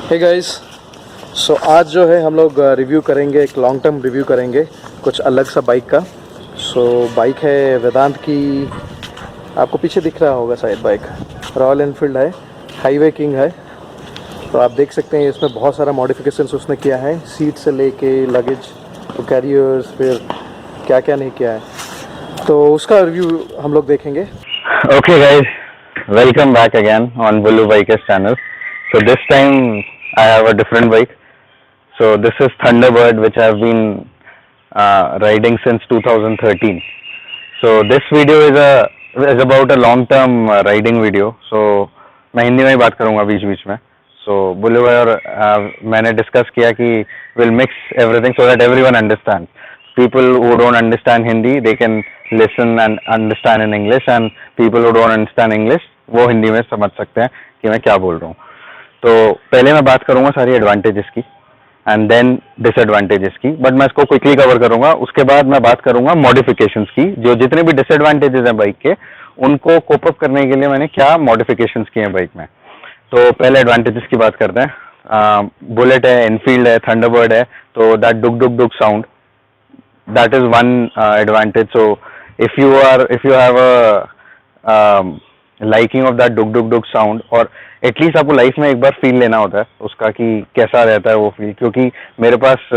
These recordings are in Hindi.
हे गाइस, सो आज जो है हम लोग रिव्यू करेंगे, एक लॉन्ग टर्म रिव्यू करेंगे कुछ अलग सा बाइक का। बाइक है वेदांत की। आपको पीछे दिख रहा होगा शायद, बाइक रॉयल एनफील्ड है, हाईवे किंग है। तो आप देख सकते हैं इसमें बहुत सारा मॉडिफिकेशंस उसने किया है, सीट से लेके लगेज तो कैरियर्स, फिर क्या क्या नहीं किया है, तो उसका रिव्यू हम लोग देखेंगे। Okay guys, welcome back again on Bulu Bikers channel. So this time I have a different bike. So this is Thunderbird, which I have been riding since 2013. So this video is about a long term riding video. So मैं हिंदी में ही बात करूँगा बीच बीच में. So बुल्लू भाई और मैंने डिस्कस किया कि we'll mix everything so that everyone understands. People who don't understand Hindi, they can listen and understand in English, and people who don't understand English, वो हिंदी में समझ सकते हैं कि मैं क्या बोल रहा हूँ. तो पहले मैं बात करूँगा सारी एडवांटेजेस की एंड देन डिसएडवांटेजेस की, बट मैं इसको क्विकली कवर करूँगा. उसके बाद मैं बात करूँगा मॉडिफिकेशंस की, जो जितने भी डिसएडवांटेजेस हैं बाइक के, उनको कोप अप करने के लिए मैंने क्या मॉडिफिकेशंस किए हैं बाइक में. तो पहले एडवांटेजेस की बात करते हैं. बुलेट है, एनफील्ड है, थंडरबर्ड है, तो that duke duke duke sound, that is one advantage. So if you have a liking of that duk duk duk sound, और at least आपको लाइफ में एक बार फील लेना होता है उसका कि कैसा रहता है वो फील, क्योंकि मेरे पास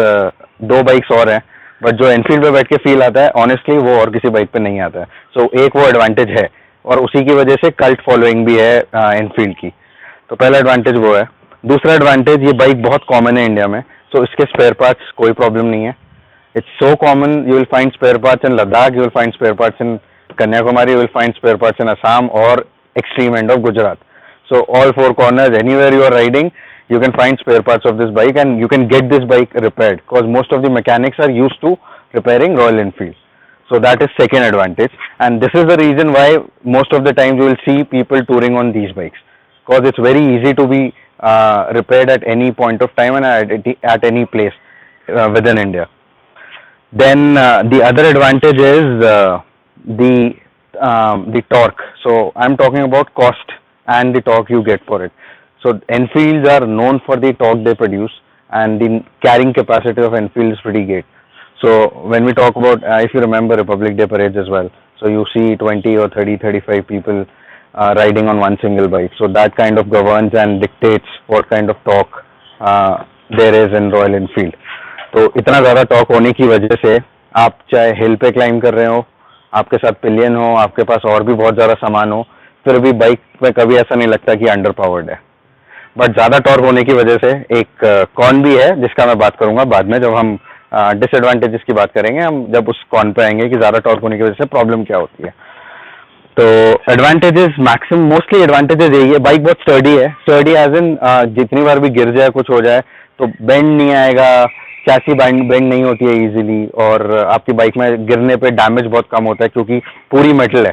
दो बाइक्स और हैं, बट जो एनफील्ड पे बैठ के फील आता है ऑनेस्टली वो और किसी बाइक पे नहीं आता है. सो एक वो एडवांटेज है, और उसी की वजह से कल्ट फॉलोइंग भी है एनफील्ड की. तो पहला एडवांटेज वो है. दूसरा एडवांटेज, ये बाइक बहुत कॉमन है इंडिया में, सो इसके स्पेयर पार्ट्स कोई प्रॉब्लम नहीं है. It's so common. You will find spare parts in Ladakh, you will find spare parts in Kanyakumari, you will find spare parts in Assam or extreme end of Gujarat. So all four corners, anywhere you are riding, you can find spare parts of this bike, and you can get this bike repaired, because most of the mechanics are used to repairing Royal Enfield. So that is second advantage, and this is the reason why most of the time you will see people touring on these bikes, because it's very easy to be repaired at any point of time and at any place within India. Then the other advantage is the torque. So I'm talking about cost and the torque you get for it. So Enfields are known for the torque they produce, and the carrying capacity of Enfield is pretty great. So when we talk about, if you remember Republic Day parades as well, so you see 20 or 30, 35 people riding on one single bike. So that kind of governs and dictates what kind of torque there is in Royal Enfield. तो इतना ज़्यादा टॉर्क होने की वजह से आप चाहे हिल पे क्लाइंब कर रहे हो, आपके साथ पिलियन हो, आपके पास और भी बहुत ज़्यादा सामान हो, फिर भी बाइक में कभी ऐसा नहीं लगता कि अंडर पावर्ड है. बट ज़्यादा टॉर्क होने की वजह से एक कॉन भी है, जिसका मैं बात करूँगा बाद में, जब हम डिसएडवांटेजेस की बात करेंगे. हम जब उस कॉन पे आएंगे कि ज़्यादा टॉर्क होने की वजह से प्रॉब्लम क्या होती है. तो एडवांटेजेस, मैक्सिमम मोस्टली एडवांटेजेस यही है. बाइक बहुत स्टर्डी है. स्टर्डी एज इन जितनी बार भी गिर जाए, कुछ हो जाए, तो बेंड नहीं आएगा, चैसी बेंड नहीं होती है इजीली, और आपकी बाइक में गिरने पे डैमेज बहुत कम होता है, क्योंकि पूरी मेटल है.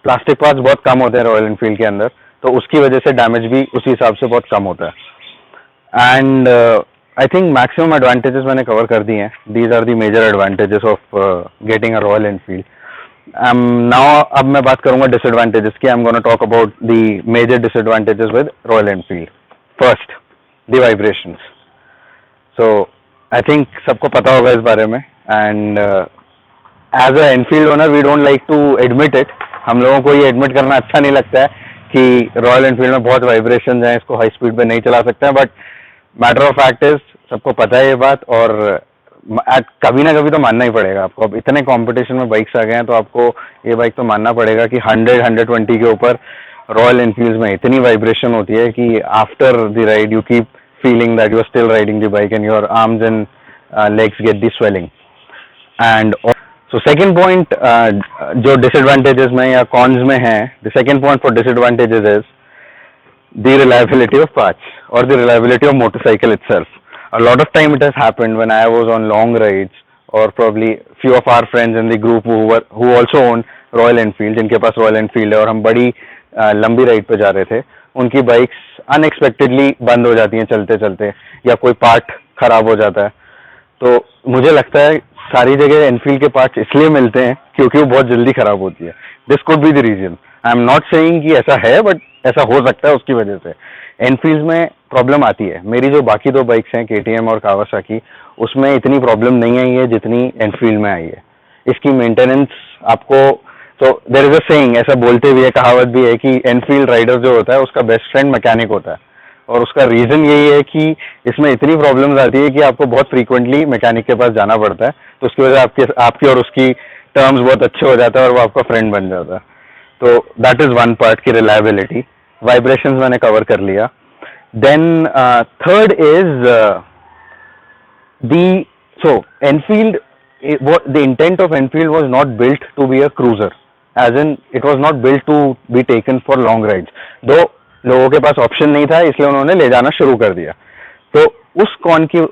प्लास्टिक पार्ट्स बहुत कम होते हैं रॉयल एनफील्ड के अंदर, तो उसकी वजह से डैमेज भी उसी हिसाब से बहुत कम होता है. And I think maximum advantages मैंने कवर कर दिए हैं. These are the major advantages of getting a Royal Enfield. Now अब मैं बात करूंगा डिसएडवांटेजेस की. I am gonna talk about the major disadvantages with Royal Enfield. First, the vibrations. So I think सबको पता होगा इस बारे में, and as a Enfield owner we don't like to admit it. हम लोगों को ये एडमिट करना अच्छा नहीं लगता है कि रॉयल एनफील्ड में बहुत वाइब्रेशन हैं, इसको हाई स्पीड पे नहीं चला सकते हैं, but matter of fact is सबको पता है ये बात, और कभी ना कभी तो मानना ही पड़ेगा आपको. अब इतने कंपटीशन में बाइक्स आ गए हैं, तो आपको ये बाइक तो मानना पड़ेगा कि 100-120 के ऊपर रॉयल एनफील्ड में इतनी वाइब्रेशन होती है कि after the ride you keep feeling that you are still riding the bike, and your arms and legs get the swelling. And so second point, जो disadvantages में या cons में है, the second point for disadvantages is the reliability of parts or the reliability of motorcycle itself. A lot of time it has happened when I was on long rides, or probably few of our friends in the group who also own Royal Enfield, जिनके पास Royal Enfield है, और हम बड़ी लंबी राइड पे जा रहे थे, उनकी बाइक्स अनएक्सपेक्टेडली बंद हो जाती हैं चलते चलते, या कोई पार्ट खराब हो जाता है. तो मुझे लगता है सारी जगह एनफील्ड के पार्ट्स इसलिए मिलते हैं क्योंकि वो बहुत जल्दी खराब होती है. This could be the reason. I am not saying कि ऐसा है, बट ऐसा हो सकता है उसकी वजह से, एनफील्ड में प्रॉब्लम आती है। मेरी जो बाकी 2 बाइक्स हैं KTM और कावासाकी, उसमें इतनी प्रॉब्लम नहीं आई है जितनी एनफील्ड में आई है। इसकी मेंटेनेंस आपको, तो देयर इज अ सेइंग, ऐसा बोलते भी है, कहावत भी है कि एनफील्ड राइडर जो होता है उसका बेस्ट फ्रेंड मैकेनिक होता है, और उसका रीजन यही है कि इसमें इतनी प्रॉब्लम्स आती है कि आपको बहुत फ्रीक्वेंटली मैकेनिक के पास जाना पड़ता है, तो उसकी वजह आपकी और उसकी टर्म्स बहुत अच्छे हो जाते हैं और वो आपका फ्रेंड बन जाता है। तो दैट इज वन पार्ट की रिलायबिलिटी। वाइब्रेशंस मैंने कवर कर लिया। Then third is the so Enfield, the intent of Enfield was not built to be a cruiser, as in it was not built to be taken for long rides. दो लोगों के पास ऑप्शन नहीं था, इसलिए उन्होंने ले जाना शुरू कर दिया। तो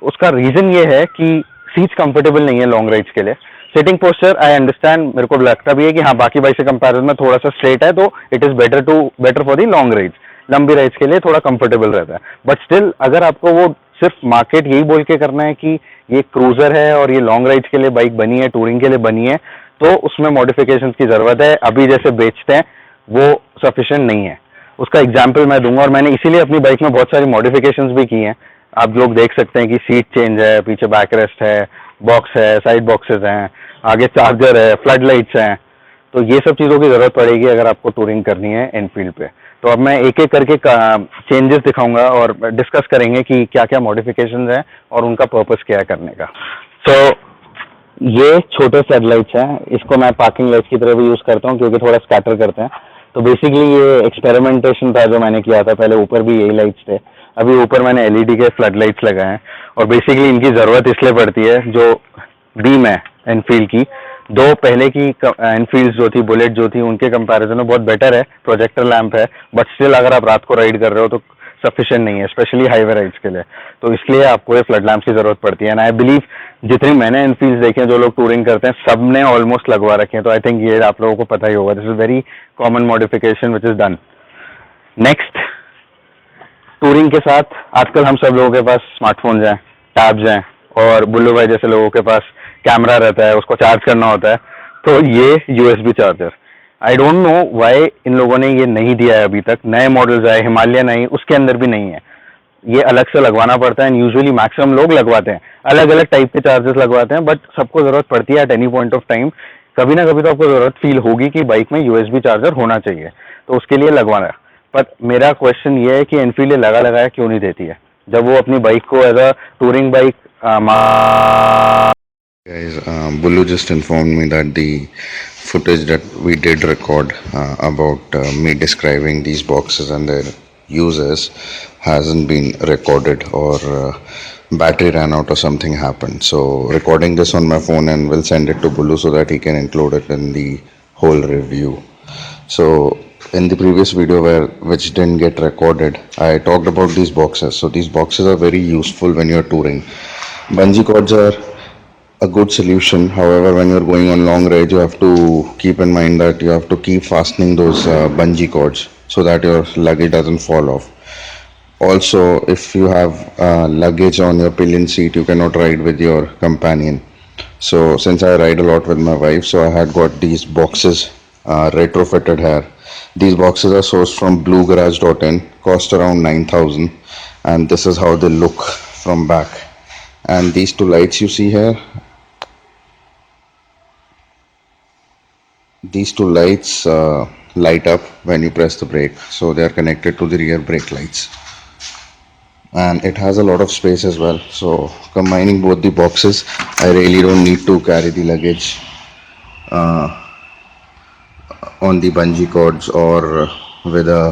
उसका रीजन ये है कि सीट्स कंफर्टेबल नहीं है लॉन्ग राइड्स के लिए। सिटिंग पोस्चर आई अंडरस्टैंड, मेरे को लगता भी है कि हाँ बाकी बाइक से कंपैरिजन में थोड़ा सा स्ट्रेट है, तो it is better for the long rides, लंबी राइड्स के लिए थोड़ा कंफर्टेबल रहता है। बट स्टिल अगर आपको वो सिर्फ मार्केट यही बोल के करना है कि ये क्रूजर है और ये लॉन्ग राइड्स के लिए बाइक बनी है, टूरिंग के लिए बनी है, तो उसमें मॉडिफिकेशन की जरूरत है। अभी जैसे बेचते हैं वो सफिशिएंट नहीं है। उसका एग्जाम्पल मैं दूंगा, और मैंने इसीलिए अपनी बाइक में बहुत सारी मॉडिफिकेशंस भी की हैं। आप लोग देख सकते हैं कि सीट चेंज है, पीछे बैक रेस्ट है, बॉक्स है, साइड बॉक्सेस हैं, आगे चार्जर है, फ्लड लाइट्स हैं। तो ये सब चीज़ों की ज़रूरत पड़ेगी अगर आपको टूरिंग करनी है एनफील्ड पे। तो अब मैं एक एक करके चेंजेस दिखाऊंगा और डिस्कस करेंगे कि क्या क्या मॉडिफिकेशंस हैं और उनका पर्पस क्या है करने का। तो ये छोटे फ्लड लाइट्स हैं, इसको मैं पार्किंग लाइट्स की तरह भी यूज़ करता हूँ क्योंकि थोड़ा स्कैटर करते हैं। तो बेसिकली ये एक्सपेरिमेंटेशन था जो मैंने किया था। पहले ऊपर भी यही लाइट्स थे, अभी ऊपर मैंने LED के फ्लड लाइट्स लगाए हैं। और बेसिकली इनकी ज़रूरत इसलिए पड़ती है, जो बीम है एनफील्ड की, दो पहले की एनफील्ड जो थी, बुलेट जो थी, उनके कंपैरिजन में बहुत बेटर है, प्रोजेक्टर लैंप है, बट स्टिल अगर आप रात को राइड कर रहे हो तो सफिशिएंट नहीं है, स्पेशली हाईवे राइड्स के लिए। तो इसलिए आपको ये फ्लड लैंप्स की जरूरत पड़ती है। एंड आई बिलीव जितनी मैंने एनफील्ड देखे हैं जो लोग टूरिंग करते हैं, सब ने ऑलमोस्ट लगवा रखे हैं। तो आई थिंक ये आप लोगों को पता ही होगा, this is very common modification which is done. Next, touring के साथ आजकल हम सब लोगों के पास स्मार्टफोन्स हैं, टैब्स हैं, और बुल्लू भाई जैसे लोगों के पास कैमरा रहता है, उसको चार्ज करना होता है। तो ये USB charger, I don't know why in लोगों ने ये नहीं दिया है अभी तक। नए मॉडल्स आए, हिमालयन आई, उसके अंदर भी नहीं है। ये अलग से लगवाना पड़ता है। एंड यूजुअली मैक्सिमम लोग लगवाते हैं, अलग अलग टाइप के चार्जर्स लगवाते हैं, बट सबको जरूरत पड़ती है at any point of time. कभी ना कभी तो आपको जरूरत फील होगी कि बाइक में USB चार्जर होना चाहिए, तो उसके लिए लगवाना है। पर मेरा क्वेश्चन ये है कि एनफील्ड लगा लगाया क्यों नहीं देती है, जब वो अपनी बाइक को as a touring bike. Guys, Bulu just informed me that the footage that we did record about me describing these boxes and their uses hasn't been recorded, or battery ran out or something happened. So recording this on my phone and will send it to Bulu so that he can include it in the whole review. So in the previous video which didn't get recorded, I talked about these boxes. So these boxes are very useful when you're touring. Bungee cords are a good solution. However, when you're going on long rides, you have to keep in mind that you have to keep fastening those bungee cords so that your luggage doesn't fall off. Also, if you have luggage on your pillion seat, you cannot ride with your companion. So since I ride a lot with my wife, so I had got these boxes retrofitted here. These boxes are sourced from bluegarage.in, cost around 9,000, and this is how they look from back. And these two lights you see here, these two lights light up when you press the brake, so they are connected to the rear brake lights. And it has a lot of space as well, so combining both the boxes, I really don't need to carry the luggage on the bungee cords or with a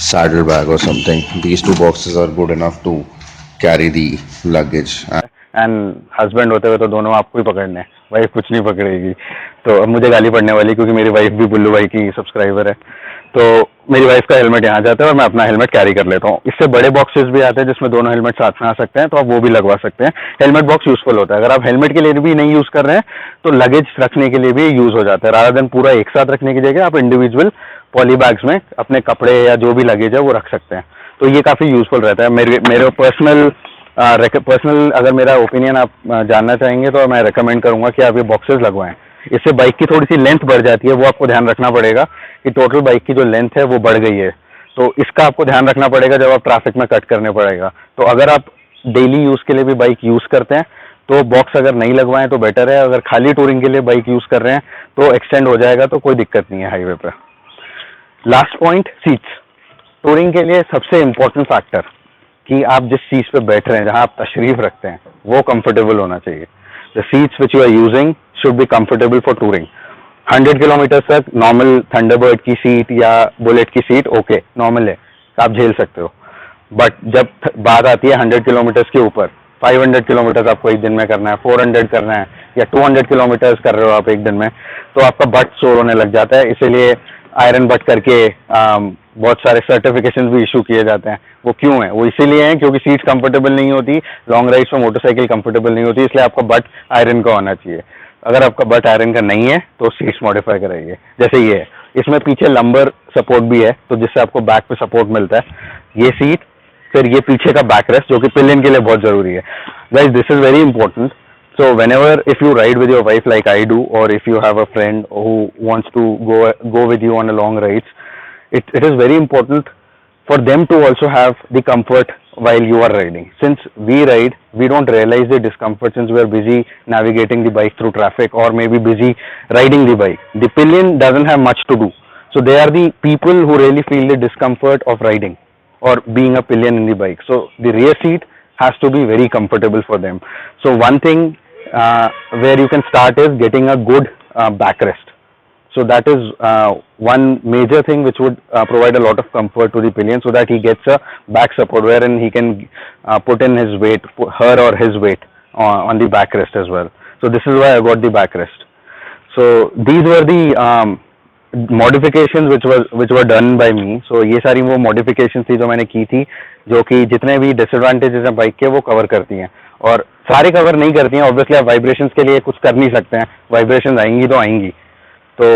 saddle bag or something. These two boxes are good enough to carry the luggage. And husband होते हुए तो दोनों आपको ही पकड़ने हैं, वाइफ कुछ नहीं पकड़ेगी। तो अब मुझे गाली पड़ने वाली, क्योंकि मेरी वाइफ भी बुल्लू भाई की सब्सक्राइबर है। तो मेरी वाइफ का हेलमेट यहाँ जाता है और मैं अपना हेलमेट कैरी कर लेता हूँ। इससे बड़े बॉक्सेस भी आते हैं जिसमें दोनों हेलमेट साथ में आ सकते हैं, तो आप वो भी लगवा सकते हैं। हेलमेट बॉक्स यूजफुल होता है। अगर आप हेलमेट के लिए भी नहीं यूज कर रहे हैं तो लगेज रखने के लिए भी यूज हो जाता है। रादर देन पूरा एक साथ रखने की जगह आप इंडिविजुअल पॉली बैग्स में अपने कपड़े या जो भी लगेज है वो रख सकते हैं। तो ये काफी यूजफुल रहता है। मेरे पर्सनल अगर मेरा ओपिनियन आप जानना चाहेंगे तो मैं रेकमेंड करूंगा कि आप ये बॉक्सेस लगवाएं। इससे बाइक की थोड़ी सी लेंथ बढ़ जाती है, वो आपको ध्यान रखना पड़ेगा कि टोटल बाइक की जो लेंथ है वो बढ़ गई है। तो इसका आपको ध्यान रखना पड़ेगा जब आप ट्रैफिक में कट करने पड़ेगा। तो अगर आप डेली यूज़ के लिए भी बाइक यूज़ करते हैं तो बॉक्स अगर नहीं लगवाएं तो बेटर है। अगर खाली टूरिंग के लिए बाइक यूज़ कर रहे हैं तो एक्सटेंड हो जाएगा, तो कोई दिक्कत नहीं है हाईवे पे। Last point, seats. टूरिंग के लिए सबसे इम्पोर्टेंट फैक्टर कि आप जिस चीज़ पे बैठ रहे हैं, जहां आप तशरीफ रखते हैं, वो कंफर्टेबल होना चाहिए। The seats which you are using should be comfortable for touring. 100 kilometre तक नॉर्मल थंडरबर्ड की सीट या बुलेट की सीट ओके नॉर्मल है, आप झेल सकते हो। बट जब बात आती है 100 किलोमीटर्स के ऊपर, 500 किलोमीटर्स आपको एक दिन में करना है, 400 करना है या 200 किलोमीटर्स कर रहे हो आप एक दिन में, तो आपका बट सोर होने लग जाता है। इसीलिए आयरन बट करके बहुत सारे सर्टिफिकेशन भी इशू किए जाते हैं। वो क्यों है? वो इसीलिए है क्योंकि सीट कंफर्टेबल नहीं होती, लॉन्ग राइड्स में मोटरसाइकिल कंफर्टेबल नहीं होती, इसलिए आपका बट आयरन का होना चाहिए। अगर आपका बट आयरन का नहीं है तो सीट्स मॉडिफाई कराइए। जैसे ये है, इसमें पीछे लंबर सपोर्ट भी है, तो जिससे आपको बैक पे सपोर्ट मिलता है। ये सीट, फिर ये पीछे का बैक रेस्ट जो कि पिलियन के लिए बहुत जरूरी है। Guys, this is very important. So whenever if you ride with your wife like I do, or if you have a friend who wants to go with you on a long rides, it is very important for them to also have the comfort while you are riding. Since we ride, we don't realize the discomfort since we are busy navigating the bike through traffic or maybe busy riding the bike. The pillion doesn't have much to do. So they are the people who really feel the discomfort of riding or being a pillion in the bike. So the rear seat has to be very comfortable for them. So one thing where you can start is getting a good backrest. So that is one major thing which would provide a lot of comfort to the pillion, so that he gets a back support wherein he can put in his weight, her or his weight on the backrest as well. So this is why I got the backrest. So these were the modifications which were done by me. So ये सारी वो modifications थी जो मैंने की थी, जो कि जितने भी disadvantages हैं बाइक के वो कवर करती हैं, और सारे कवर नहीं करती हैं। ऑब्वियसली आप वाइब्रेशंस के लिए कुछ कर नहीं सकते हैं, वाइब्रेशंस आएंगी तो आएंगी। तो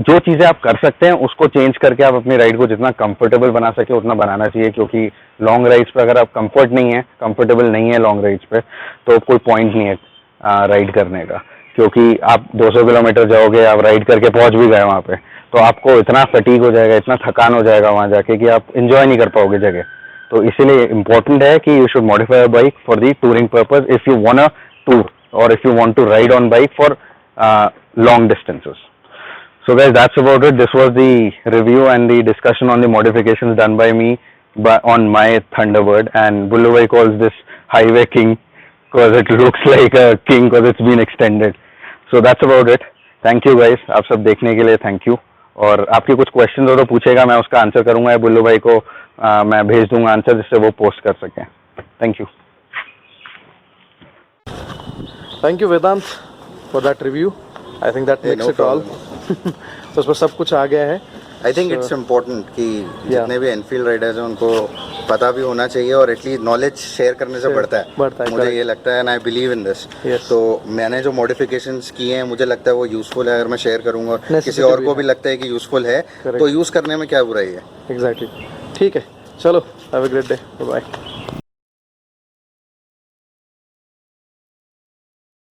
जो चीज़ें आप कर सकते हैं उसको चेंज करके आप अपनी राइड को जितना कंफर्टेबल बना सके उतना बनाना चाहिए, क्योंकि लॉन्ग राइड्स पे अगर आप कंफर्ट नहीं है, कंफर्टेबल नहीं है लॉन्ग राइड्स पे, तो कोई पॉइंट नहीं है राइड करने का। क्योंकि आप 200 किलोमीटर जाओगे, आप राइड करके पहुंच भी गए वहाँ पे, तो आपको इतना फटीग हो जाएगा, इतना थकान हो जाएगा वहाँ जाके कि आप इंजॉय नहीं कर पाओगे जगह। तो इसीलिए इम्पोर्टेंट है कि you should modify a bike for the touring purpose if you want a tour और if you want to ride on bike for long distances. So guys, that's about it. This was the review and the discussion on the modifications done by me on my Thunderbird, and Bullu bhai calls this highway king because it looks like a king because it's been extended. So that's about it. Thank you guys. आप सब देखने के लिए thank you. और आपके कुछ क्वेश्चन हो तो पूछेगा, मैं उसका आंसर करूंगा। बुल्लू भाई को मैं भेज दूंगा आंसर, जिससे वो पोस्ट कर सकें। Thank you. Thank you Vedant for that review. I think that makes it all. तो उसमें सब कुछ आ गया है। आई थिंक इट्स इम्पोर्टेंट कि जितने भी एनफील्ड राइडर्स हैं उनको पता भी होना चाहिए, और एटलीस्ट नॉलेज शेयर करने से बढ़ता है मुझे ये लगता है, and I believe in this. तो मैंने जो मॉडिफिकेशंस किए हैं मुझे लगता है वो यूज़फुल है। अगर मैं शेयर करूंगा और किसी और को भी लगता है कि यूज़फुल है तो यूज़ करने में क्या बुराई है। एग्जैक्टली। ठीक है, चलो, have a great day, bye.